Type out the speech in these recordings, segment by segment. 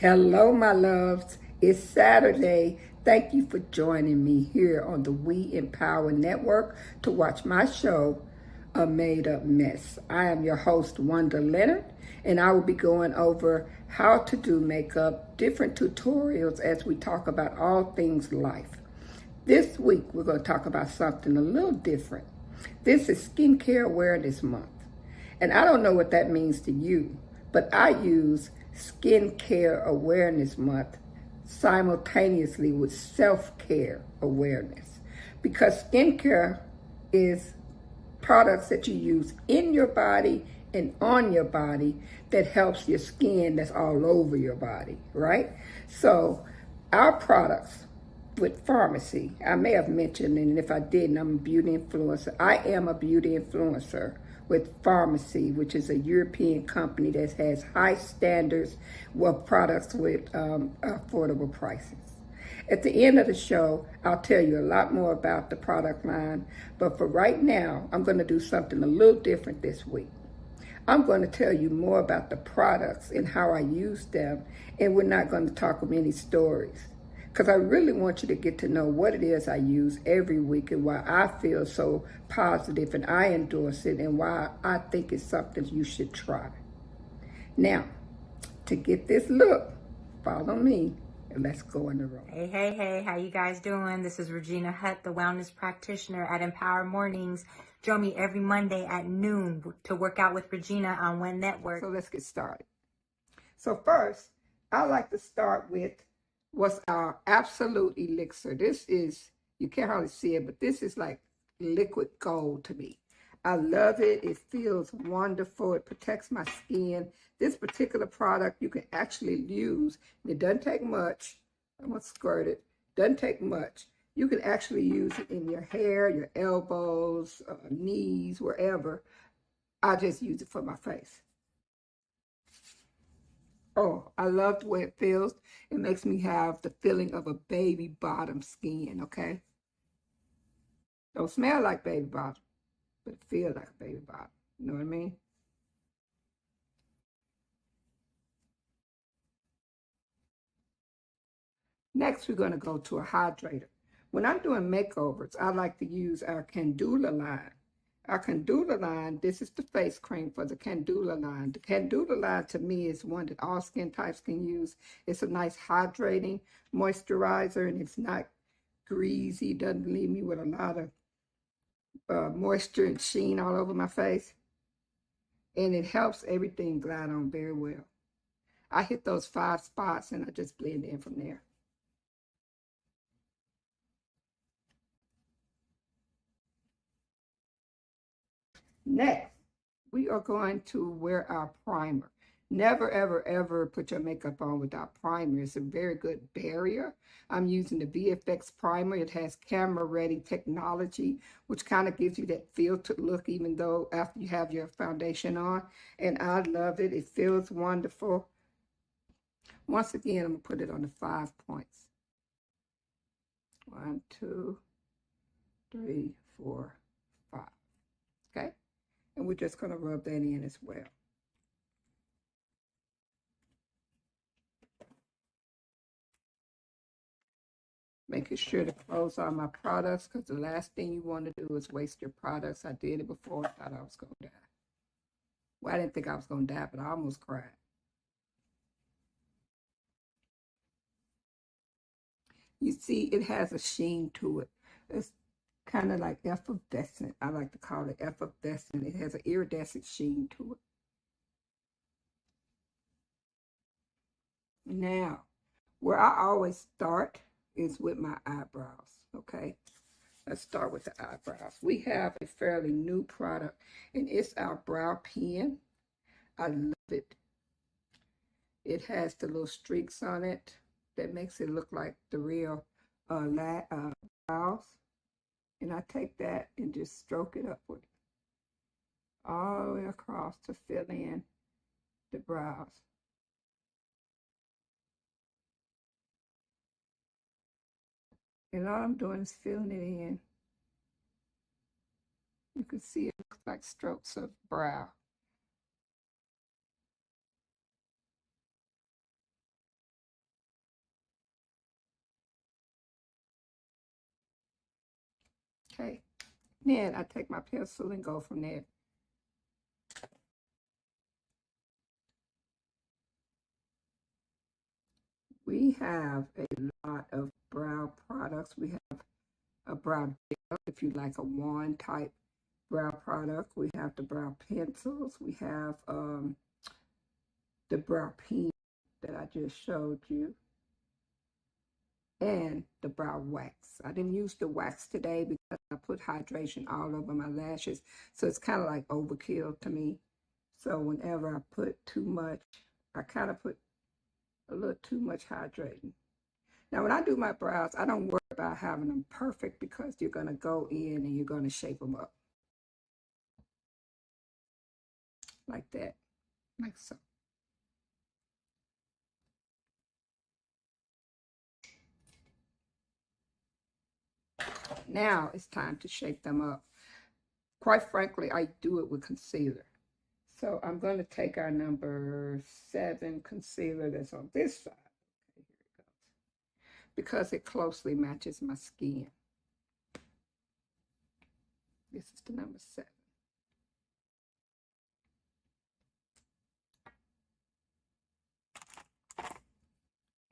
Hello, my loves. It's Saturday. Thank you for joining me here on the We Empower Network to watch my show, A Made Up Mess. I am your host, Wanda Leonard, and I will be going over how to do makeup, different tutorials as we talk about all things life. This week, we're going to talk about something a little different. This is Skincare Awareness Month. And I don't know what that means to you, but I use Skincare Awareness Month simultaneously with self-care awareness, because skincare is products that you use in your body and on your body that helps your skin that's all over your body, right? So our products with pharmacy, I may have mentioned, and if I didn't, I'm a beauty influencer. I am a beauty influencer with pharmacy, which is a European company that has high standards of products with affordable prices. At the end of the show, I'll tell you a lot more about the product line, but for right now, I'm going to do something a little different this week. I'm going to tell you more about the products and how I use them, and we're not going to talk of any stories, because I really want you to get to know what it is I use every week and why I feel so positive and I endorse it and why I think it's something you should try. Now, to get this look, follow me and let's go in the room. Hey, how you guys doing? This is Regina Hutt, the wellness practitioner at Empower Mornings. Join me every Monday at noon to work out with Regina on One Network. So let's get started. So first, I like to start with what's our absolute elixir. This is, you can't hardly see it, but this is like liquid gold to me. I love it. It feels wonderful. It protects my skin. This particular product you can actually use. It doesn't take much. I'm going to squirt it. Doesn't take much. You can actually use it in your hair, your elbows, knees, wherever. I just use it for my face. Oh, I love the way it feels. It makes me have the feeling of a baby bottom skin, okay? Don't smell like baby bottom, but it feels like a baby bottom. You know what I mean? Next, we're going to go to a hydrator. When I'm doing makeovers, I like to use our Candula line. Our Candula line, this is the face cream for the Candula line. The Candula line to me is one that all skin types can use. It's a nice hydrating moisturizer, and it's not greasy, doesn't leave me with a lot of moisture and sheen all over my face. And it helps everything glide on very well. I hit those 5 spots and I just blend in from there. Next, we are going to wear our primer. Never, ever, ever put your makeup on without primer. It's a very good barrier. I'm using the VFX primer. It has camera-ready technology, which kind of gives you that filtered look, even though after you have your foundation on. And I love it. It feels wonderful. Once again, I'm going to put it on the 5 points. 1, 2, 3, 4, 5. Okay? And we're just going to rub that in as well. Making sure to close all my products, because the last thing you want to do is waste your products. I did it before. I thought I was going to die. Well, I didn't think I was going to die, but I almost cried. You see, it has a sheen to it. It's kind of like effervescent. I like to call it effervescent. It has an iridescent sheen to it. Now, where I always start is with my eyebrows, okay? Let's start with the eyebrows. We have a fairly new product, and it's our brow pen. I love it. It has the little streaks on it that makes it look like the real brows. And I take that and just stroke it upward all the way across to fill in the brows. And all I'm doing is filling it in. You can see it looks like strokes of brow. Okay. Then I take my pencil and go from there. We have a lot of brow products. We have a brow gel, if you like a wand type brow product. We have the brow pencils. We have the brow pen that I just showed you, and the brow wax. I didn't use the wax today because I put hydration all over my lashes, so it's kind of like overkill to me. So whenever I put too much, I kind of put a little too much hydrating. Now, when I do my brows, I don't worry about having them perfect because you're going to go in and you're going to shape them up like that, like so. Now it's time to shape them up. Quite frankly, I do it with concealer. So I'm going to take our number 7 concealer that's on this side. Okay, here it goes. Because it closely matches my skin. This is the number 7. I'm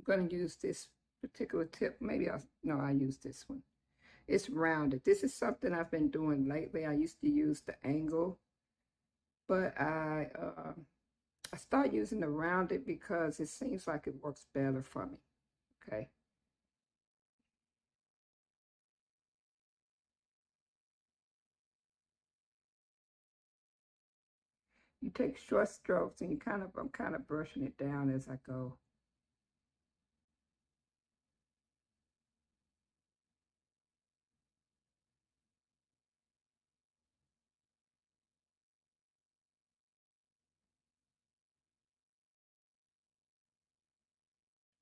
going to use this particular tip. Maybe I use this one. It's rounded. This is something I've been doing lately. I used to use the angle, but I start using the rounded because it seems like it works better for me. Okay. You take short strokes and I'm kind of brushing it down as I go.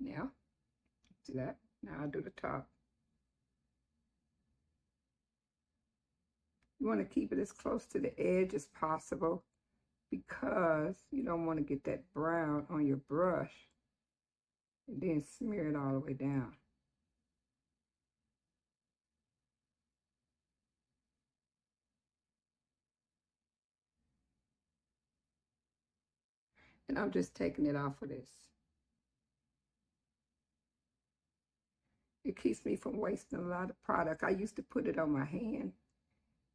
Now, see that? Now I'll do the top. You want to keep it as close to the edge as possible because you don't want to get that brown on your brush and then smear it all the way down. And I'm just taking it off of this. It keeps me from wasting a lot of product. I used to put it on my hand,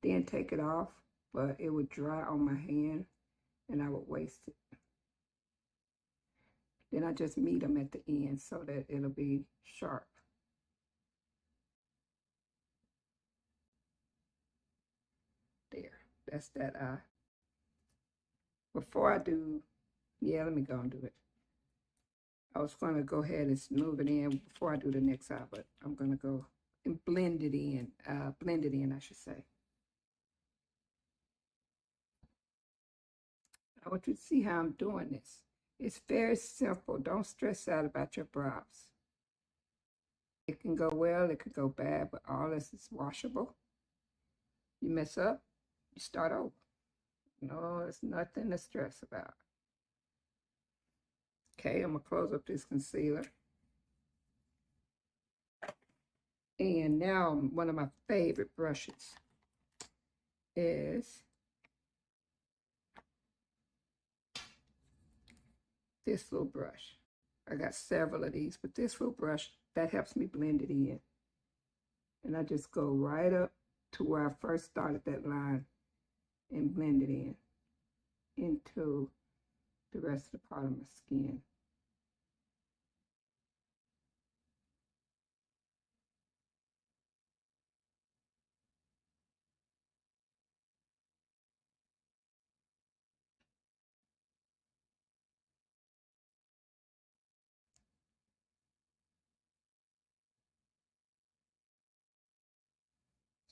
then take it off, but it would dry on my hand and I would waste it. Then I just meet them at the end so that it'll be sharp. There, that's that eye. Before I do, yeah, let me go and do it. I was going to go ahead and smooth it in before I do the next eye, but I'm going to go and blend it in, I should say. I want you to see how I'm doing this. It's very simple. Don't stress out about your brows. It can go well, it could go bad, but all this is washable. You mess up, you start over. No, it's nothing to stress about. Okay, I'm going to close up this concealer. And now one of my favorite brushes is this little brush. I got several of these, but this little brush, that helps me blend it in. And I just go right up to where I first started that line and blend it in into the rest of the part of my skin.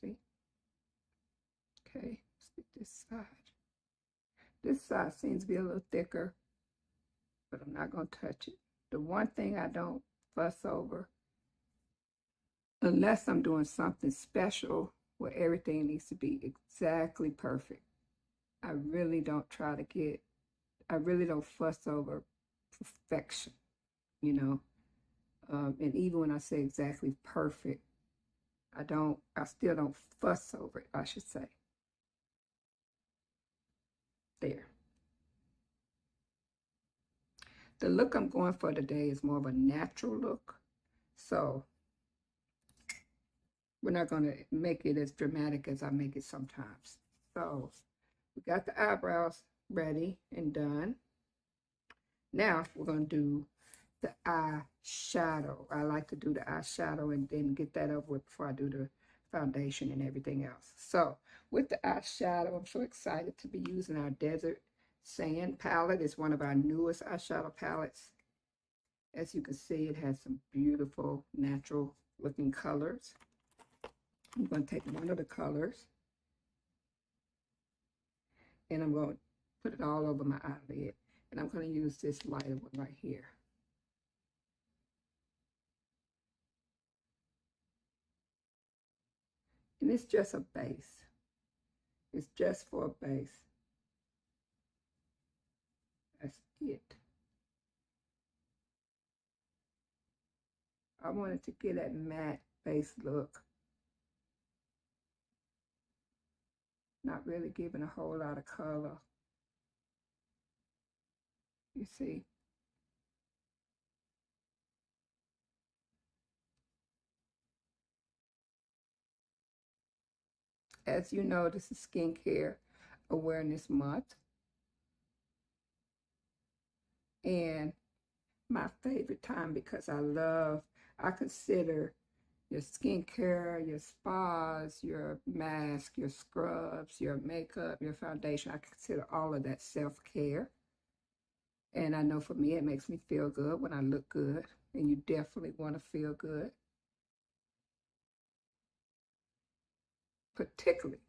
See? Okay, let's get this side. This side seems to be a little thicker, but I'm not going to touch it. The one thing I don't fuss over, unless I'm doing something special where everything needs to be exactly perfect, I really don't fuss over perfection, you know. And even when I say exactly perfect, I still don't fuss over it, I should say. There. The look I'm going for today is more of a natural look. So we're not going to make it as dramatic as I make it sometimes. So we got the eyebrows ready and done. Now we're going to do the eyeshadow. I like to do the eyeshadow and then get that over with before I do the foundation and everything else. So with the eyeshadow, I'm so excited to be using our Desert Sand palette. It's one of our newest eyeshadow palettes. As you can see, it has some beautiful natural looking colors. I'm going to take one of the colors and I'm going to put it all over my eyelid. And I'm going to use this lighter one right here. And it's just a base. It's just for a base. That's it. I wanted to get that matte base look. Not really giving a whole lot of color. You see? As you know, this is Skincare Awareness Month. And my favorite time because I consider your skincare, your spas, your mask, your scrubs, your makeup, your foundation. I consider all of that self-care. And I know for me, it makes me feel good when I look good. And you definitely want to feel good. Particularly,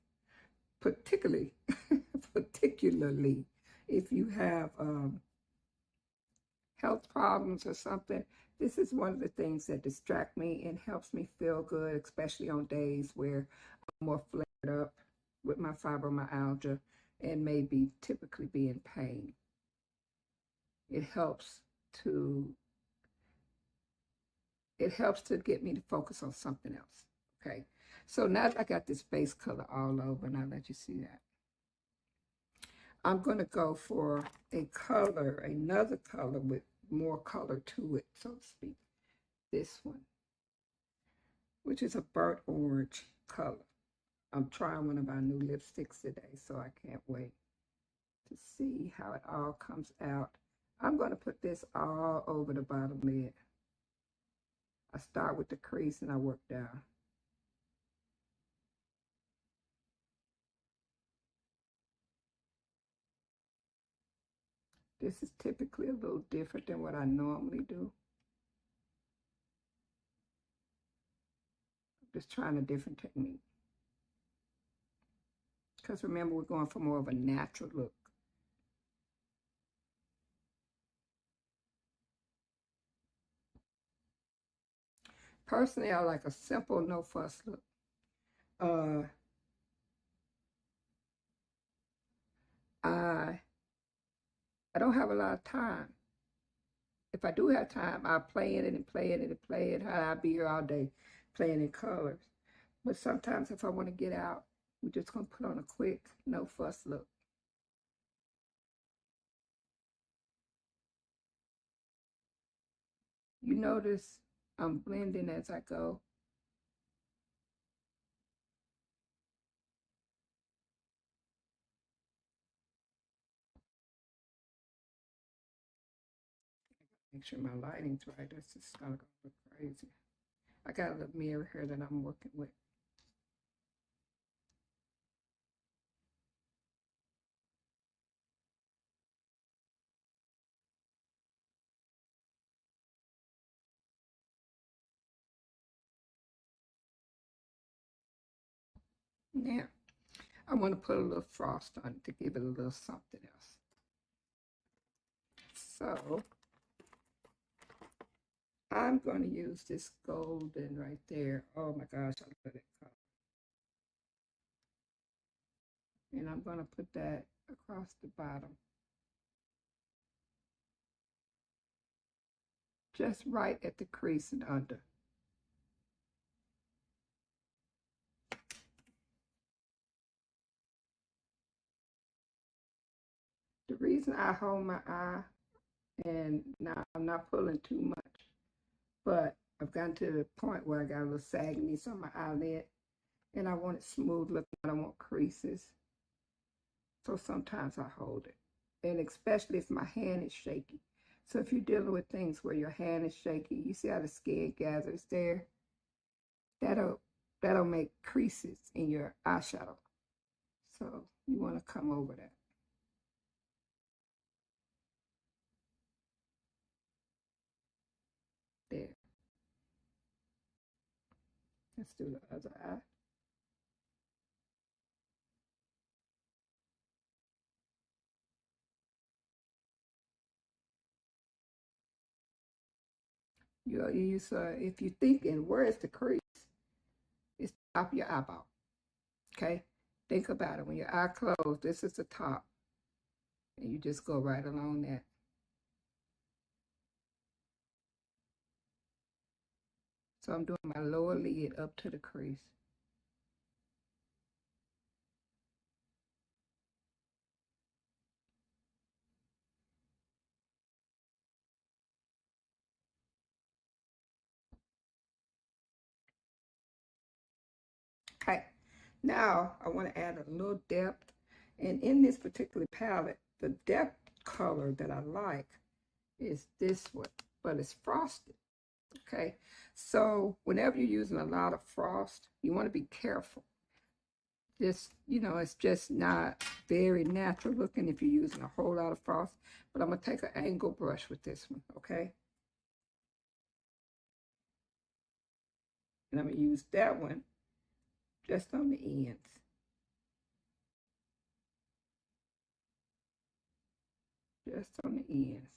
particularly if you have health problems or something, this is one of the things that distract me and helps me feel good, especially on days where I'm more flared up with my fibromyalgia and maybe typically be in pain. It helps to get me to focus on something else. Okay, so now that I got this base color all over, and I'll let you see that, I'm going to go for another color with more color to it, so to speak. This one, which is a burnt orange color. I'm trying one of our new lipsticks today, so I can't wait to see how it all comes out. I'm going to put this all over the bottom lid. I start with the crease and I work down. This is typically a little different than what I normally do. I'm just trying a different technique. Because remember, we're going for more of a natural look. Personally, I like a simple, no fuss look. Uh, I don't have a lot of time. If I do have time, I'll play in it and play in it and play it. I'll be here all day playing in colors. But sometimes if I want to get out, we're just going to put on a quick, no fuss look. You notice I'm blending as I go. Make sure my lighting's right. That's just not going to look crazy. I got a little mirror here that I'm working with. Now, I want to put a little frost on it to give it a little something else. So, I'm going to use this golden right there. Oh my gosh, I love it. And I'm going to put that across the bottom. Just right at the crease and under. The reason I hold my eye, and now I'm not pulling too much, but I've gotten to the point where I got a little sagginess on my eyelid, and I want it smooth looking. I don't want creases. So sometimes I hold it. And especially if my hand is shaky. So if you're dealing with things where your hand is shaky, you see how the skin gathers there? That'll that'll make creases in your eyeshadow. So you want to come over that. There. Let's do the other eye. You use if you're thinking, where is the crease? It's the top of your eyeball. Okay? Think about it. When your eye closed, this is the top. And you just go right along that. So I'm doing my lower lid up to the crease. Okay, now I want to add a little depth. And in this particular palette, the depth color that I like is this one, but it's frosted. Okay, so whenever you're using a lot of frost, you want to be careful. Just, it's just not very natural looking if you're using a whole lot of frost. But I'm going to take an angle brush with this one, okay? And I'm going to use that one just on the ends. Just on the ends.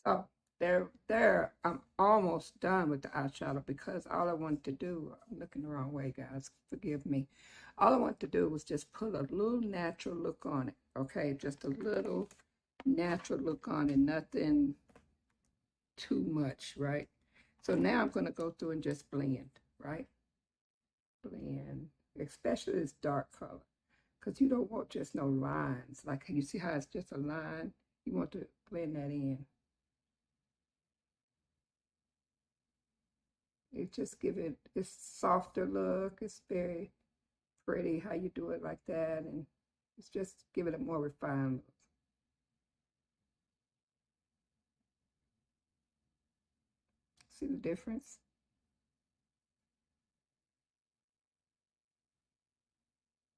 So I'm almost done with the eyeshadow because all I wanted to do, I'm looking the wrong way, guys, forgive me. All I wanted to do was just put a little natural look on it, okay? Just a little natural look on it, nothing too much, right? So now I'm going to go through and just blend, right? Blend, especially this dark color, because you don't want just no lines. Like you see how it's just a line? You want to blend that in. It just give it this softer look. It's very pretty how you do it like that, and it's just give it a more refined look. See the difference?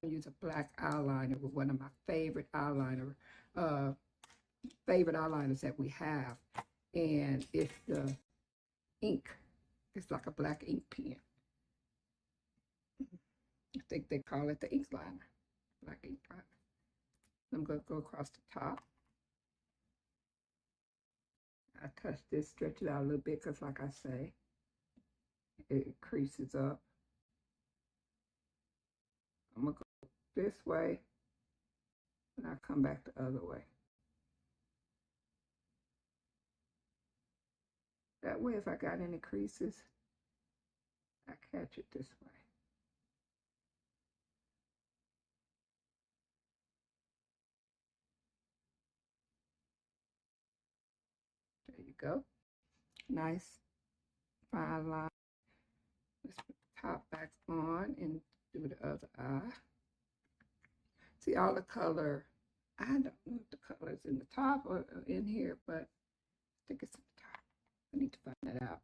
I use a black eyeliner with one of my uh, favorite eyeliners that we have, and it's the ink. It's like a black ink pen. I think they call it the ink liner, black ink liner. I'm going to go across the top. I touch this, stretch it out a little bit because, like I say, it creases up. I'm going to go this way, and I'll come back the other way. That way, if I got any creases, I catch it this way. There you go. Nice fine line. Let's put the top back on and do the other eye. See all the color. I don't know if the color is in the top or in here, but I think it's at the top. I need to find that out.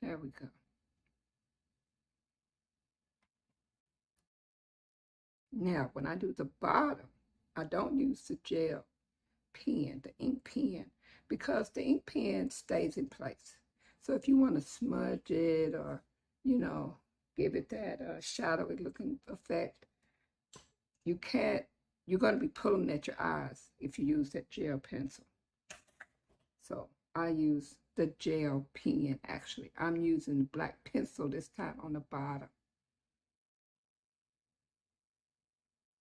There we go. Now, when I do the bottom, I don't use the gel pen, the ink pen, because the ink pen stays in place. So if you want to smudge it or, give it that shadowy looking effect, you can't, you're going to be pulling at your eyes if you use that gel pencil. So I use the gel pen. Actually, I'm using the black pencil this time on the bottom.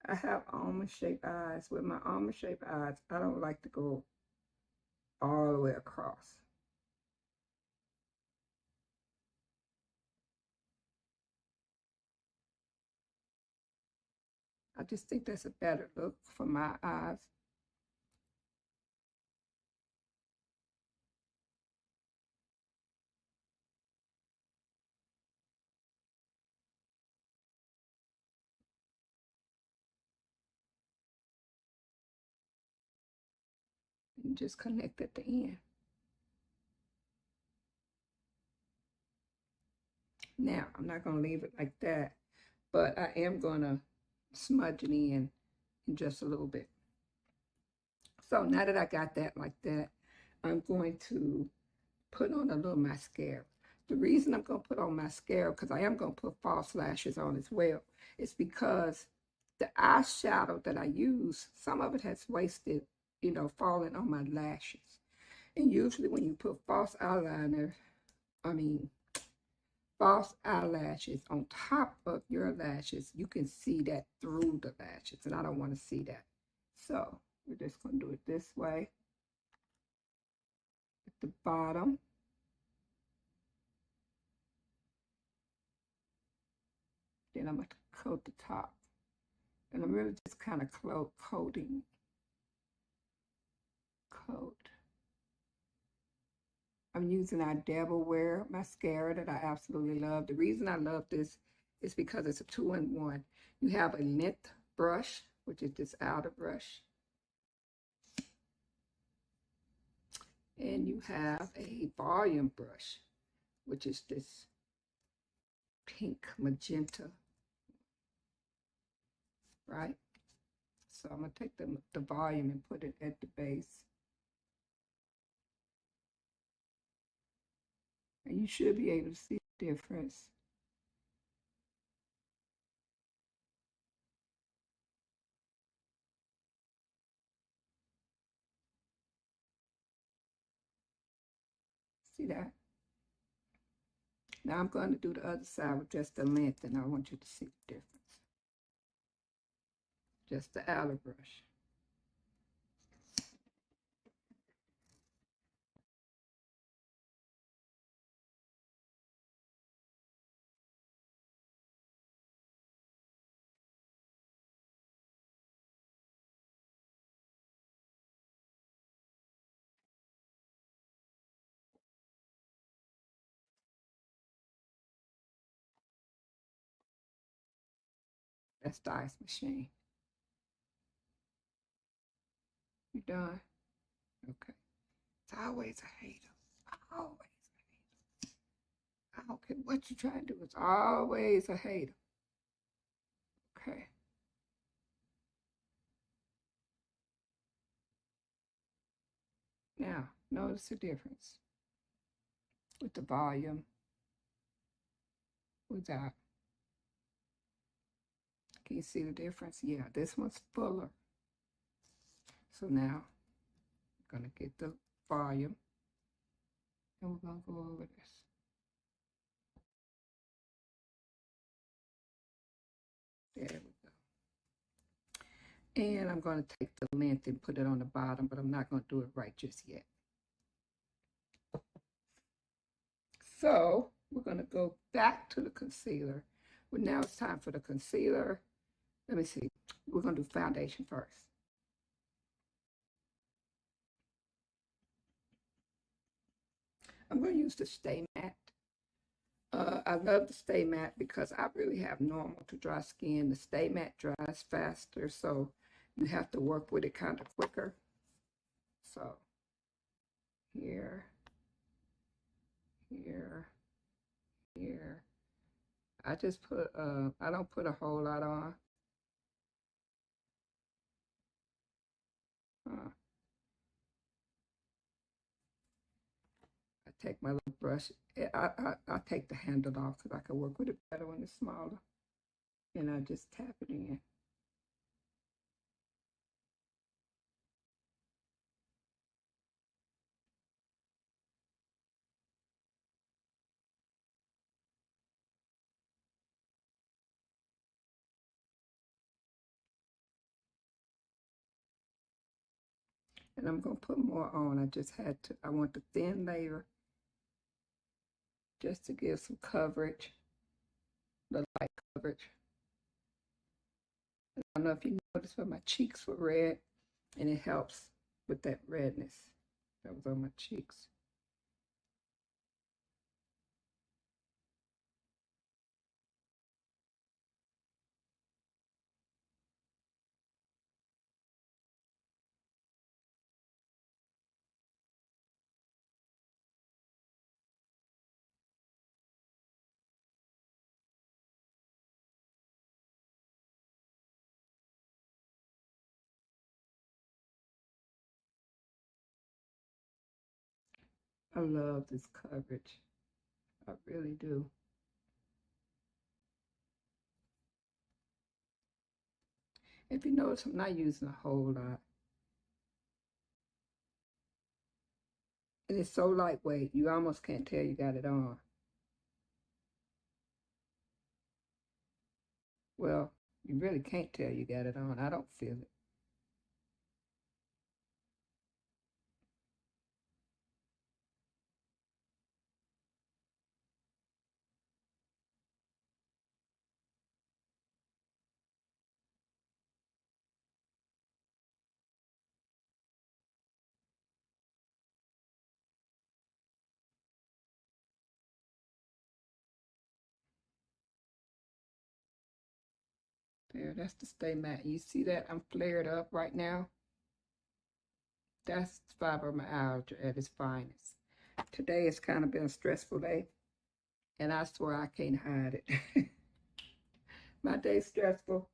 I have almond-shaped eyes. With my almond-shaped eyes, I don't like to go all the way across. I just think that's a better look for my eyes. And just connect at the end. Now, I'm not going to leave it like that, but I am going to smudge it in just a little bit. So now that I got that like that, I'm going to put on a little mascara. The reason I'm going to put on mascara, because I am going to put false lashes on as well, is because the eyeshadow that I use, some of it has wasted, falling on my lashes. And usually when you put false eyelashes on top of your lashes, you can see that through the lashes, and I don't want to see that. So we're just going to do it this way at the bottom. Then I'm going to coat the top. And I'm really just kind of coating. Coat. I'm using our Devil Wear mascara that I absolutely love. The reason I love this is because it's a 2-in-1. You have a length brush, which is this outer brush. And you have a volume brush, which is this pink magenta, right? So I'm going to take the volume and put it at the base. And you should be able to see the difference. See that? Now I'm going to do the other side with just the length, and I want you to see the difference. Just the outer brush. That's the ice machine. You done? Okay. It's always a hater. Always a hater. I don't care what you try to do. It's always a hater. Okay. Now, notice the difference with the volume without. Can you see the difference? Yeah, this one's fuller. So now, I'm going to get the volume, and we're going to go over this. There we go. And I'm going to take the length and put it on the bottom, but I'm not going to do it right just yet. So we're going to go back to the concealer. Well, now it's time for the concealer. Let me see. We're going to do foundation first. I'm going to use the Stay Matte. I love the Stay Matte because I really have normal to dry skin. The Stay Matte dries faster, so you have to work with it kind of quicker. So here, here, here. I just put, I don't put a whole lot on. I take my little brush. I take the handle off because I can work with it better when it's smaller. And I just tap it in. And I'm going to put more on. I want the thin layer just to give some coverage, the light coverage. I don't know if you noticed, but my cheeks were red, and it helps with that redness that was on my cheeks. I love this coverage. I really do. If you notice, I'm not using a whole lot. And it's so lightweight, you almost can't tell you got it on. Well, you really can't tell you got it on. I don't feel it. There, that's the stay matte. You see that? I'm flared up right now. That's fibromyalgia at its finest. Today has kind of been a stressful day, and I swear I can't hide it. My day's stressful,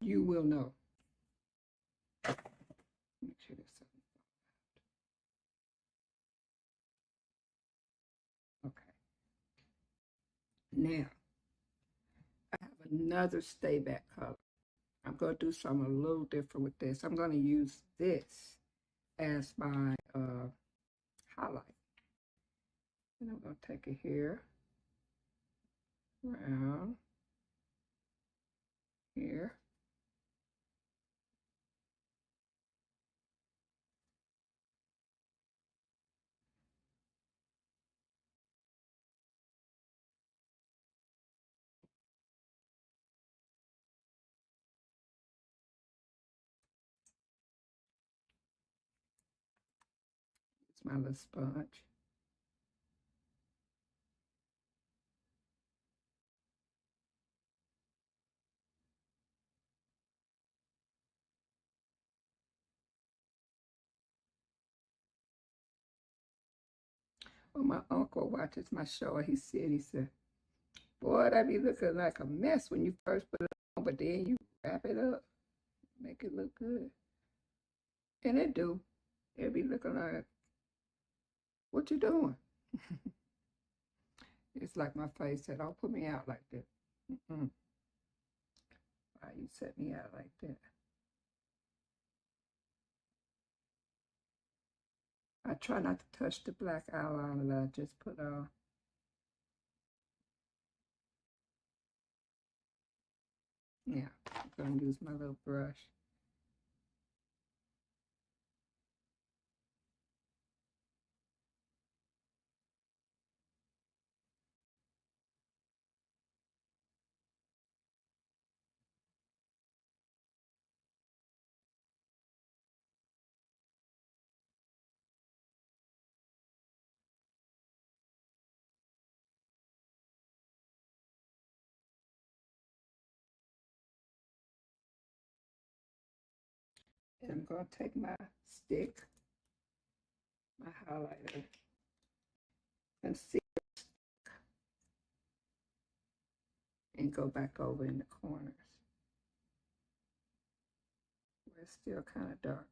you will know. Make sure there's something. Okay. Now, I have another stay back color. I'm going to do something a little different with this. I'm going to use this as my highlight. And I'm going to take it here, around here. It's my little sponge. When my uncle watches my show, he said, boy, that be looking like a mess when you first put it on, but then you wrap it up, make it look good. And it do. It be looking like, what you doing? It's like my face said, don't put me out like that. Why you set me out like that? I try not to touch the black eyeliner that I just put on. Yeah, I'm going to use my little brush. And I'm going to take my stick, my highlighter, and see, and go back over in the corners where it's still kind of dark.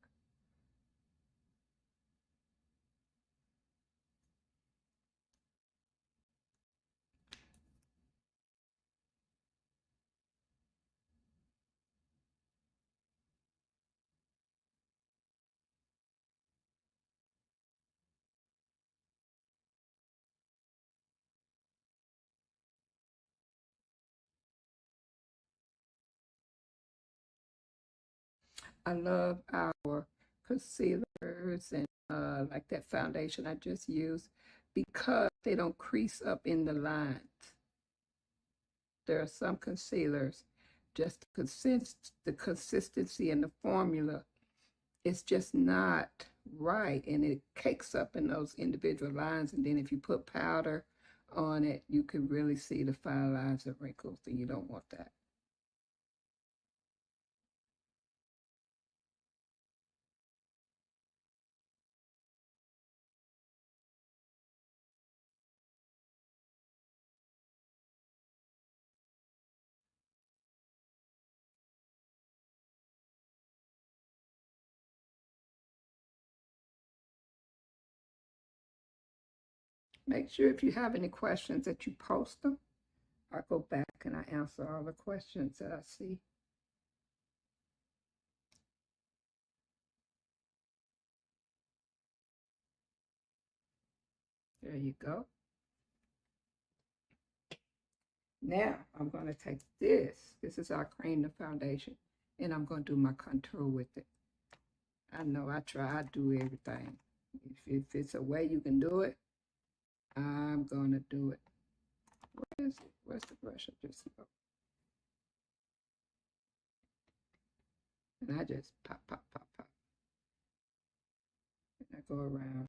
I love our concealers and like that foundation I just used because they don't crease up in the lines. There are some concealers, just the consistency and the formula is just not right, and it cakes up in those individual lines. And then if you put powder on it, you can really see the fine lines and wrinkles, and you don't want that. Make sure if you have any questions that you post them. I go back and I answer all the questions that I see. There you go. Now I'm going to take this. This is our cream the foundation, and I'm going to do my contour with it. I know I try to do everything. If it's a way you can do it, I'm going to do it. Where is it? Where's the brush? I just know. And I just pop, pop, pop, pop. And I go around.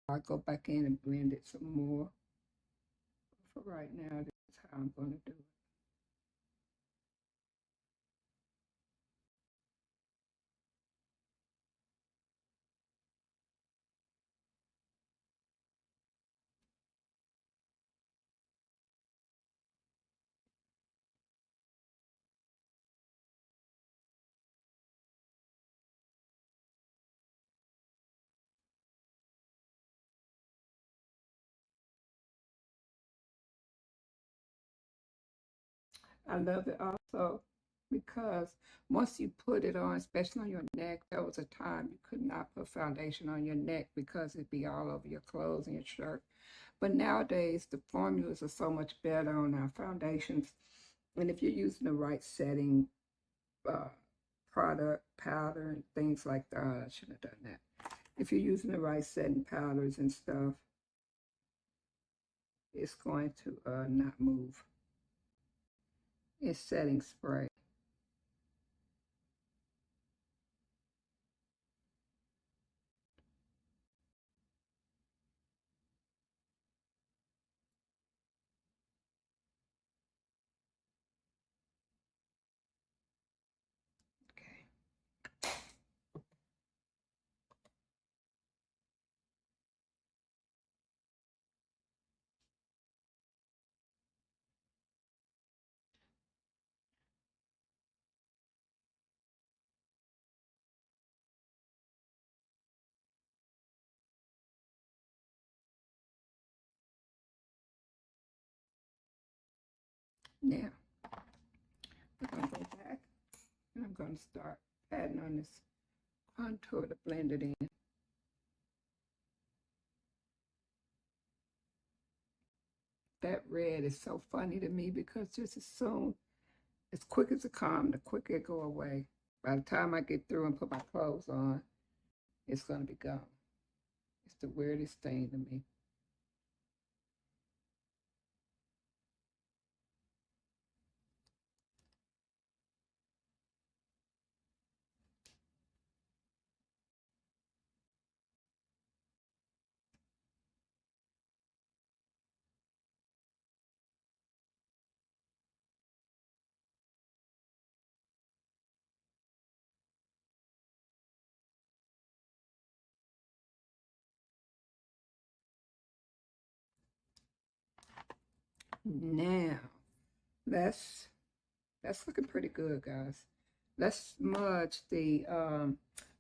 I go back in and blend it some more. For right now, this is how I'm going to do it. I love it also because once you put it on, especially on your neck, there was a time you could not put foundation on your neck because it'd be all over your clothes and your shirt. But nowadays, the formulas are so much better on our foundations. And if you're using the right setting uh, product, powder, and things like that, I should have done that. If you're using the right setting powders and stuff, it's going to not move. It's setting spray. Okay. Now, I'm going to go back and I'm going to start adding on this contour to blend it in. That red is so funny to me because just as quick as it comes, the quicker it go away. By the time I get through and put my clothes on, it's going to be gone. It's the weirdest thing to me. Now, that's looking pretty good, guys. Let's smudge the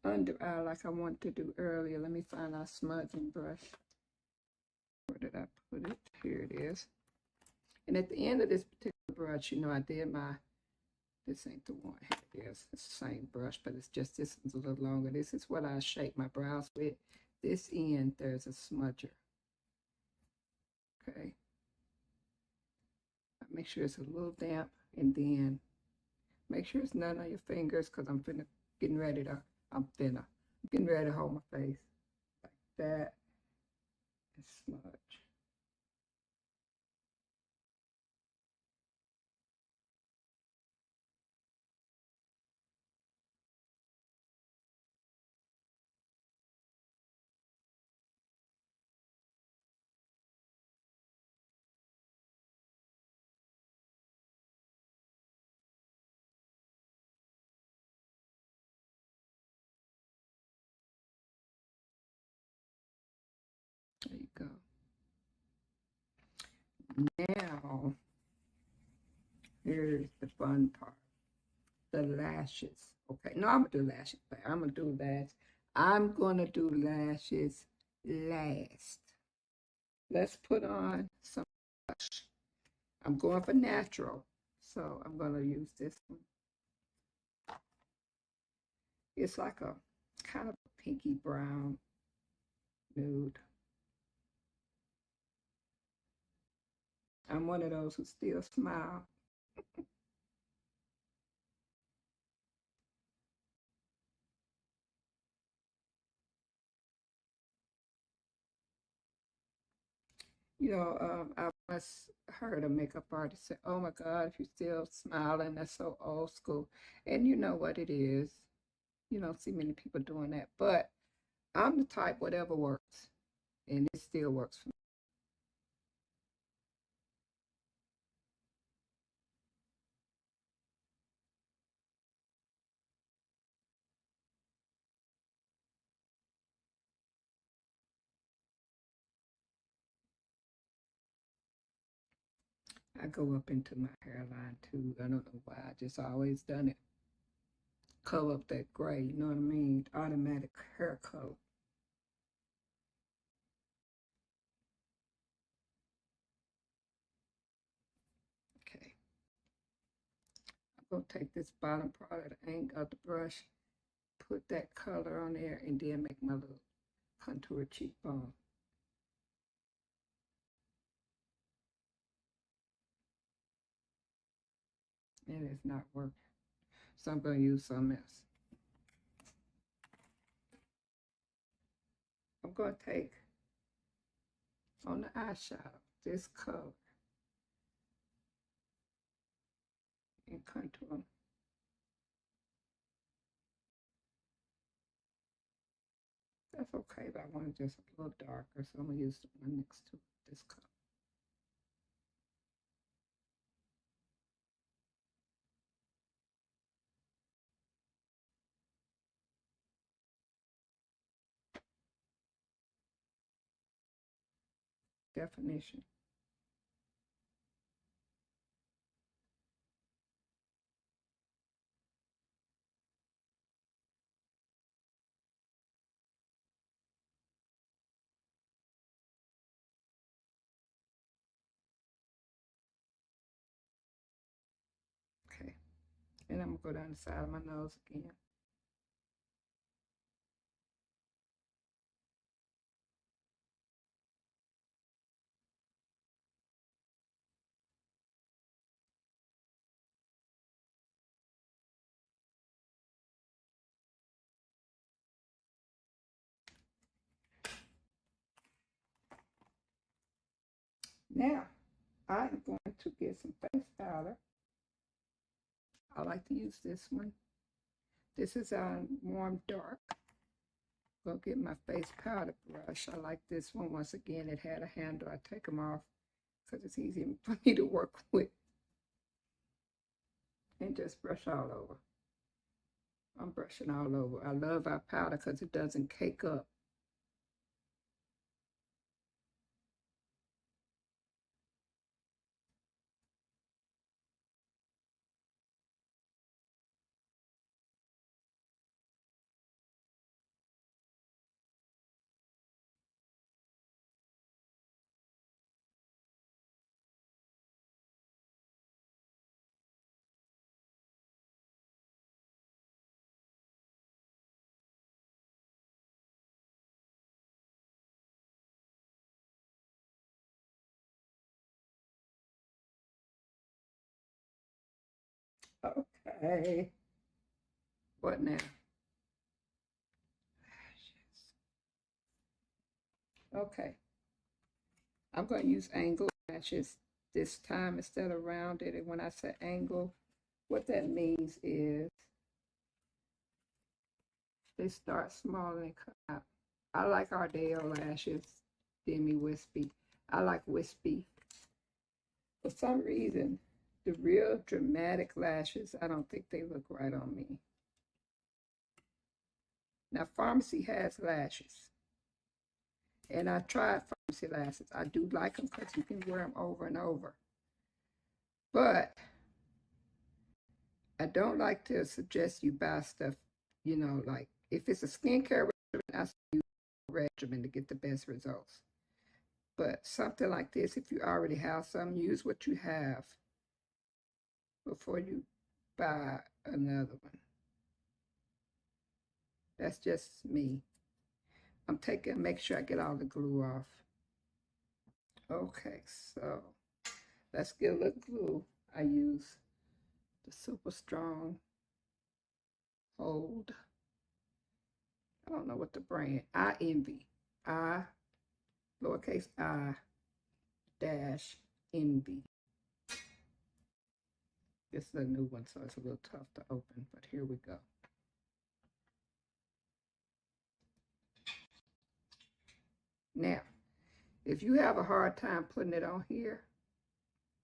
under eye like I wanted to do earlier. Let me find our smudging brush. Where did I put it? Here it is. And at the end of this particular brush, you know, I did my This ain't the one. Yes, it's the same brush, but it's just this one's a little longer. This is what I shape my brows with. This end, there's a smudger. Okay. Make sure it's a little damp, and then make sure it's none on your fingers, because I'm getting ready to hold my face like that and smudge. There you go. Now, here's the fun part. The lashes. Okay, no, I'm gonna do lashes, but I'm gonna do lashes last. Let's put on some blush. I'm going for natural, so I'm gonna use this one. It's like a kind of a pinky brown nude. I'm one of those who still smile. I once heard a makeup artist say, "Oh my God, if you're still smiling, that's so old school." And you know what it is. You don't see many people doing that. But I'm the type, whatever works. And it still works for me. I go up into my hairline too. I don't know why. I just always done it. Color up that gray, you know what I mean? Automatic hair color. Okay. I'm going to take this bottom part of the angle of the brush, put that color on there, and then make my little contour cheekbone. And it's not working. So I'm going to use something else. I'm going to take on the eyeshadow this color and contour. That's okay, but I want it just a little darker, so I'm going to use the one next to this color. Definition. Okay. And I'm going to go down the side of my nose again. Now, I'm going to get some face powder. I like to use this one. This is warm dark. Go get my face powder brush. I like this one. Once again, it had a handle. I take them off because it's easy for me to work with. And just brush all over. I'm brushing all over. I love our powder because it doesn't cake up. Okay. What now? Okay. I'm going to use angle lashes this time instead of rounded. And when I say angle, what that means is they start small and come out. I like Ardell lashes, demi wispy. I like wispy. For some reason, the real dramatic lashes, I don't think they look right on me. Now, Pharmacy has lashes. And I tried Pharmacy lashes. I do like them because you can wear them over and over. But I don't like to suggest you buy stuff, like if it's a skincare regimen, I use a regimen to get the best results. But something like this, if you already have some, use what you have before you buy another one. That's just me. Make sure I get all the glue off. Okay, so let's get a little glue. I use the super strong hold. I don't know what the brand. I Envy. I lowercase I dash Envy. This is a new one, so it's a little tough to open, but here we go. Now, if you have a hard time putting it on here,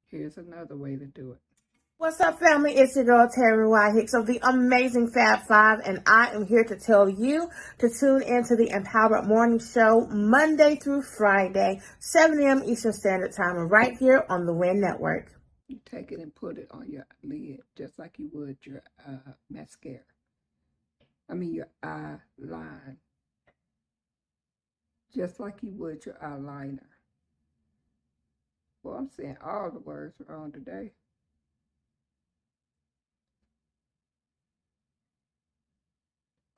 here's another way to do it. What's up, family? It's your girl, Terry Y. Hicks of the Amazing Fab Five, and I am here to tell you to tune into the Empowered Morning Show Monday through Friday, 7 a.m. Eastern Standard Time, right here on the WIN Network. You take it and put it on your lid, just like you would your mascara. Your eye line. Just like you would your eyeliner. Well, I'm saying all the words wrong today.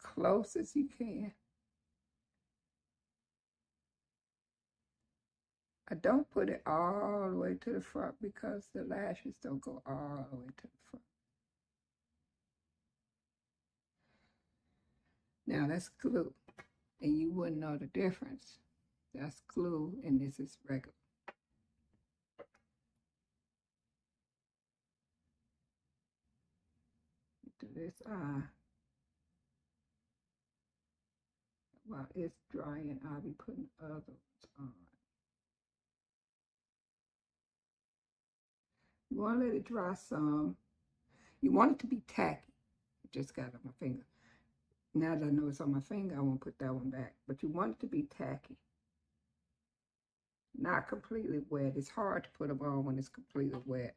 Close as you can. I don't put it all the way to the front because the lashes don't go all the way to the front. Now that's glue, and you wouldn't know the difference. That's glue, and this is regular. Do this eye. While it's drying, I'll be putting others on. You want to let it dry some. You want it to be tacky. I just got it on my finger. Now that I know it's on my finger, I won't put that one back. But you want it to be tacky. Not completely wet. It's hard to put them on when it's completely wet.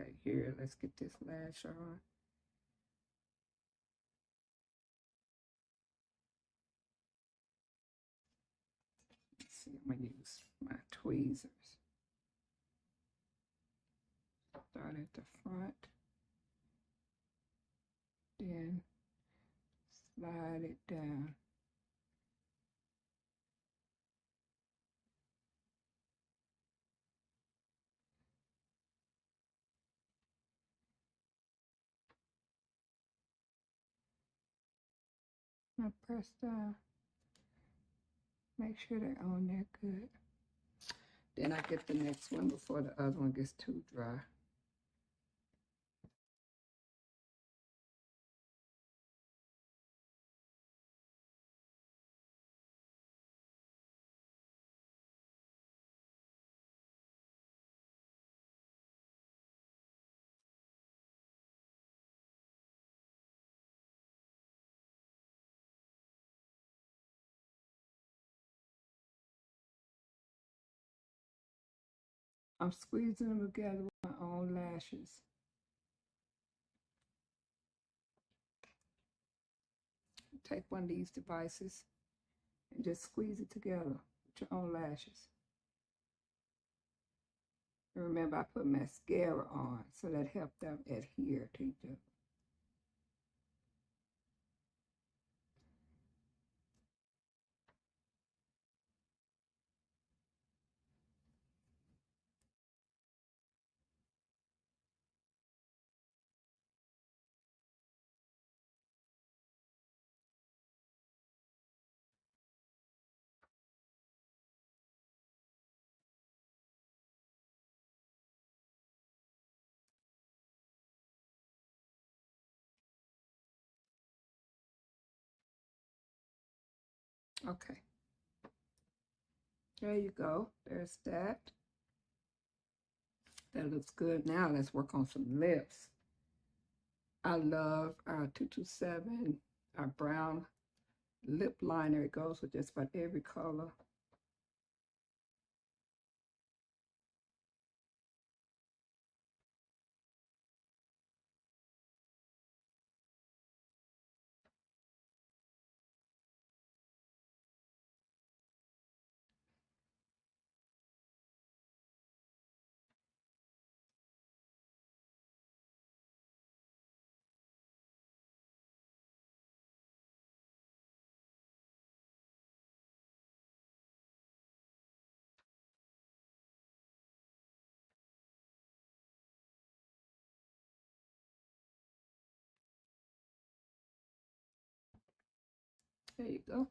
Okay, here, let's get this lash on. Let's see, I'm going to use my tweezers. Start at the front. Then slide it down. I press down. Make sure they're on there good. Then I get the next one before the other one gets too dry. I'm squeezing them together with my own lashes. Take one of these devices and just squeeze it together with your own lashes. And remember, I put mascara on, so that helped them adhere to each other. Okay. There you go. There's that. That looks good. Now let's work on some lips. I love our 227, our brown lip liner. It goes with just about every color. There you go.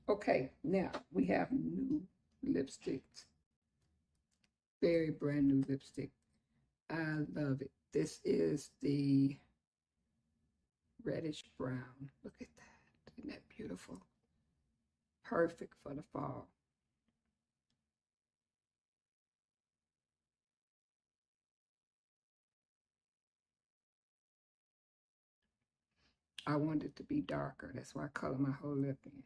Okay, now we have new lipsticks. Very brand new lipstick. I love it. This is the reddish brown. Look at that. Isn't that beautiful? Perfect for the fall. I want it to be darker. That's why I color my whole lip in.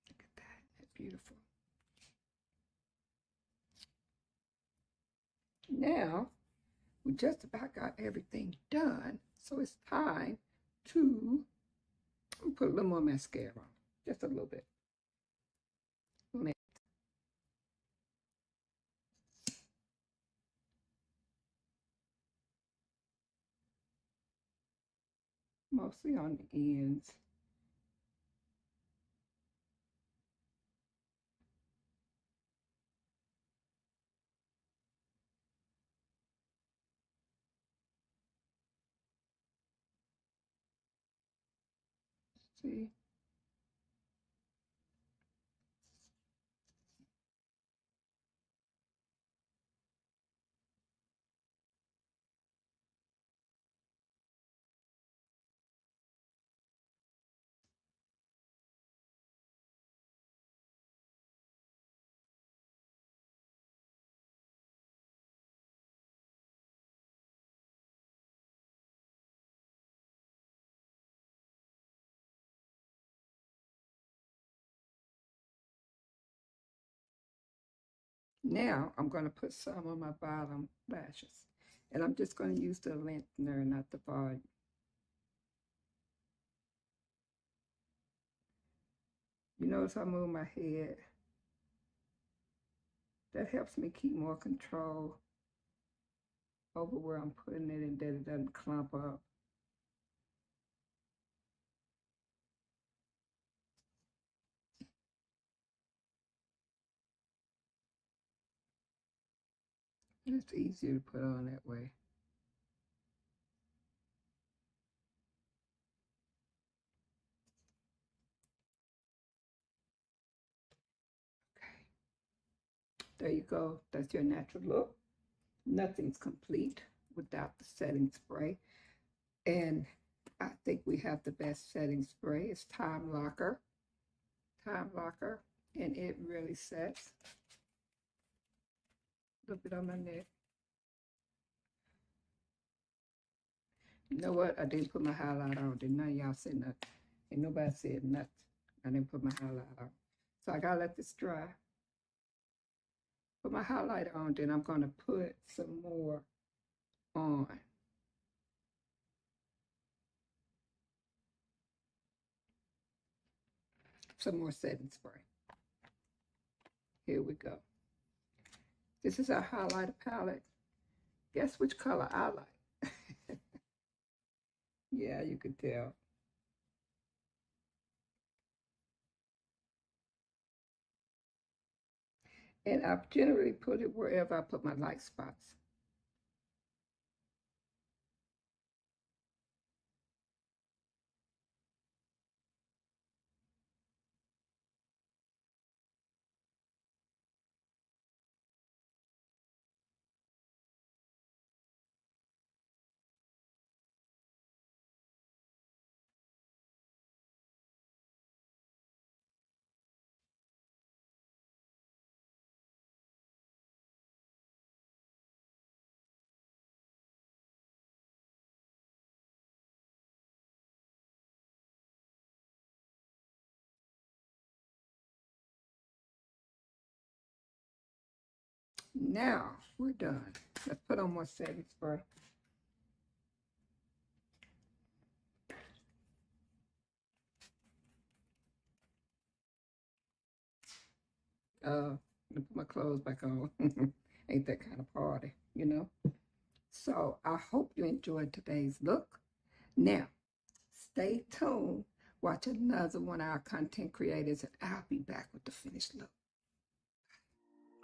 Look at that. That's beautiful. Now, we just about got everything done. So it's time to put a little more mascara on. Just a little bit. Mostly on the ends. See? Now I'm going to put some on my bottom lashes. And I'm just going to use the lengthener, not the volume. You notice I move my head. That helps me keep more control over where I'm putting it and that it doesn't clump up. And it's easier to put on that way. There you go. That's your natural look. Nothing's complete without the setting spray. And I think we have the best setting spray. It's Time Locker. Time Locker. And it really sets. A little bit on my neck. You know what? I didn't put my highlight on. Did none of y'all say nothing? Ain't nobody said nothing. I didn't put my highlight on. So I gotta let this dry. Put my highlighter on, then I'm gonna put some more on. Some more setting spray. Here we go. This is our highlighter palette. Guess which color I like? Yeah, you could tell. And I generally put it wherever I put my light spots. Now we're done. Let's put on more setting spray. Put my clothes back on. Ain't that kind of party, you know? So I hope you enjoyed today's look. Now, stay tuned. Watch another one of our content creators, and I'll be back with the finished look.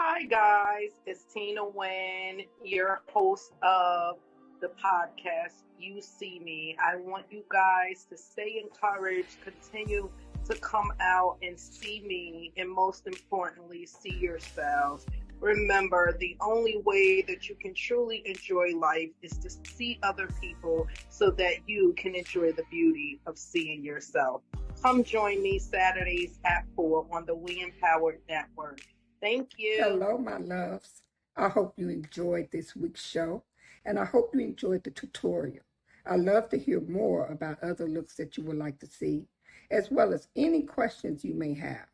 Hi, guys. It's Tina Wynn, your host of the podcast, You See Me. I want you guys to stay encouraged, continue to come out and see me, and most importantly, see yourselves. Remember, the only way that you can truly enjoy life is to see other people so that you can enjoy the beauty of seeing yourself. Come join me Saturdays at 4 on the We Empowered Network. Thank you. Hello, my loves. I hope you enjoyed this week's show, and I hope you enjoyed the tutorial. I love to hear more about other looks that you would like to see, as well as any questions you may have.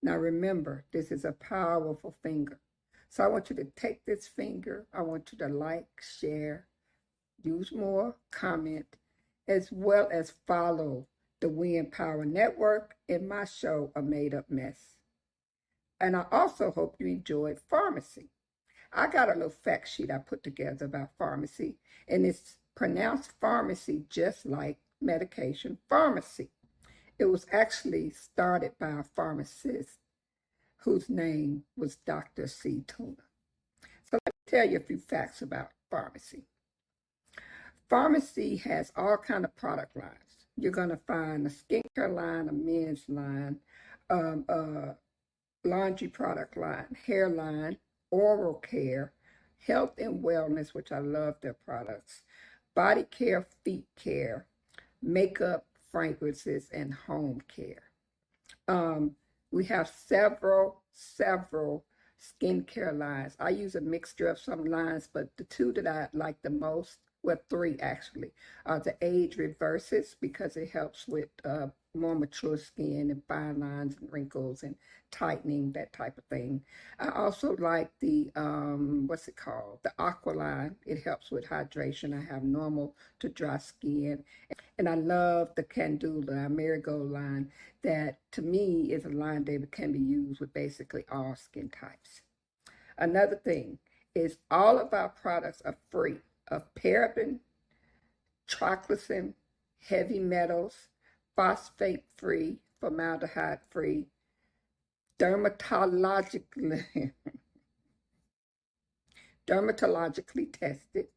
Now remember, this is a powerful finger. So I want you to take this finger. I want you to like, share, use more, comment, as well as follow the We Empower Network and my show, A Made Up Mess. And I also hope you enjoyed pharmacy. I got a little fact sheet I put together about pharmacy, and it's pronounced pharmacy just like medication pharmacy. It was actually started by a pharmacist whose name was Dr. C. Tuna. So let me tell you a few facts about pharmacy. Pharmacy has all kind of product lines. You're going to find a skincare line, a men's line, a laundry product line, hair line, oral care, health and wellness, which I love their products, body care, feet care, makeup, fragrances, and home care. We have several skincare lines. I use a mixture of some lines, but the two that I like the most, well, three actually, are the Age Reverses, because it helps with more mature skin and fine lines and wrinkles and tightening, that type of thing. I also like the, what's it called? The Aqua line. It helps with hydration. I have normal to dry skin. And I love the Candula, Marigold line, that to me is a line that can be used with basically all skin types. Another thing is all of our products are free of paraben, triclosan, heavy metals, phosphate free, formaldehyde free, dermatologically tested,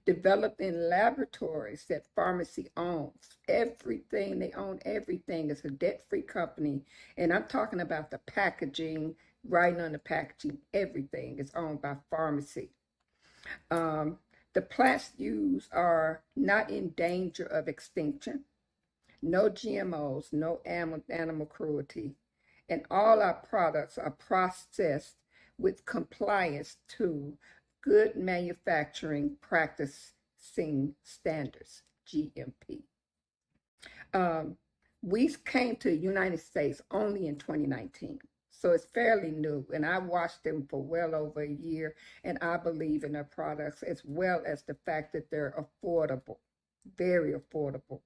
developed in laboratories that pharmacy owns. Everything, they own everything. It's a debt-free company. And I'm talking about the packaging, writing on the packaging, everything is owned by pharmacy. The plants used are not in danger of extinction. No GMOs, no animal cruelty. And all our products are processed with compliance to Good Manufacturing Practicing Standards, GMP. We came to the United States only in 2019, so it's fairly new, and I watched them for well over a year, and I believe in their products, as well as the fact that they're affordable, very affordable,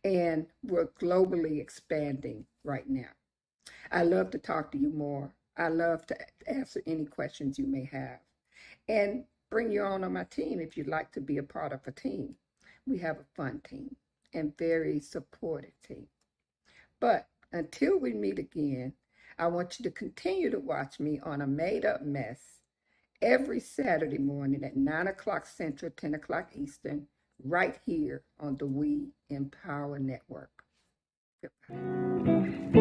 and we're globally expanding right now. I love to talk to you more. I love to answer any questions you may have, and bring you on my team if you'd like to be a part of a team. We have a fun team and very supportive team. But until we meet again, I want you to continue to watch me on A Made Up Mess every Saturday morning at 9 o'clock Central, 10 o'clock Eastern, right here on the We Empower Network. Goodbye.